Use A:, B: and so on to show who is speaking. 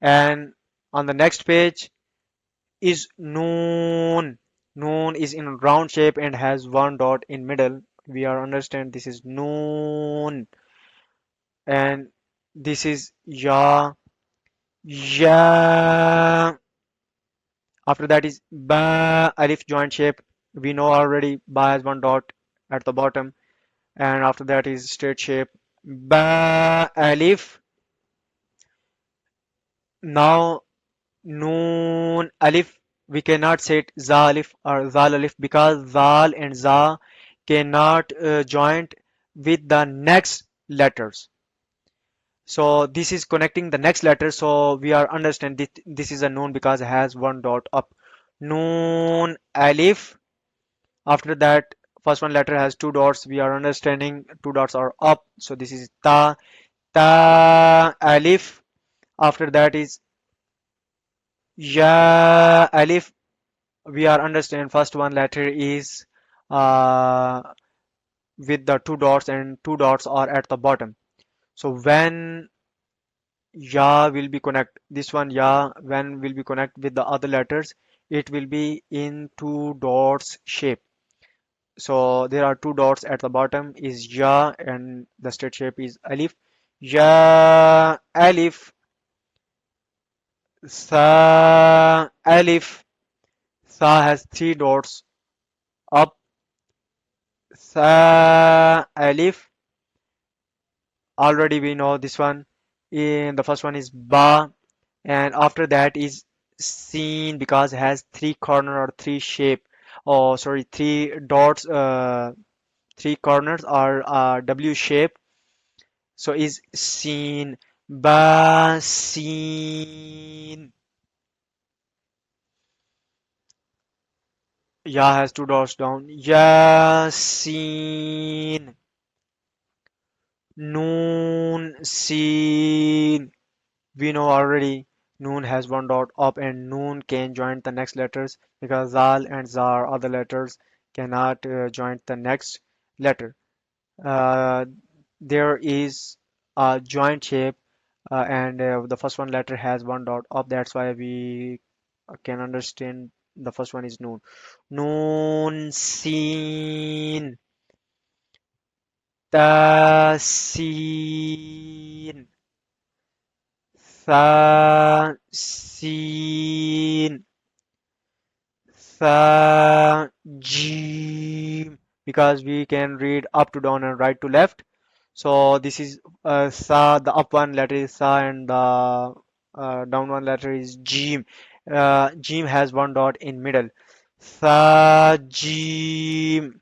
A: And on the next page is noon. Noon is in round shape and has one dot in middle. We are understand this is noon. And this is ya. Ya. After that is ba, alif joint shape. We know already ba has one dot at the bottom. And after that is straight shape. Ba alif. Now noon alif. We cannot say it za alif or zal alif because zal and za cannot joint with the next letters. So this is connecting the next letter. So we are understand this is a noon because it has one dot up. Noon alif. After that, first one letter has two dots. We are understanding two dots are up. So this is ta. Ta alif. After that is ya alif. We are understand first one letter is uh, with the two dots and two dots are at the bottom. So when ya will be connect this one ya when will be connect with the other letters, it will be in two dots shape. So there are two dots at the bottom is ya and the straight shape is alif. Ya alif. Sa alif. Sa has three dots up. Sa alif. Already we know this one. In the first one is ba, and after that is seen because it has three corner or three shape. Oh, sorry, three dots. Three corners are W shape. So is seen. Ba seen. Ya has two dots down. Ya seen. Noon seen. We know already noon has one dot up and noon can join the next letters because zal and zar other letters cannot join the next letter. Uh, there is a joint shape and the first one letter has one dot up. That's why we can understand the first one is noon. Noon seen ta seen tha seen tha jeem because we can read up to down and right to left. So this is sa, the up one letter is sa and the down one letter is jeem. Jeem has one dot in middle. Sa jeem.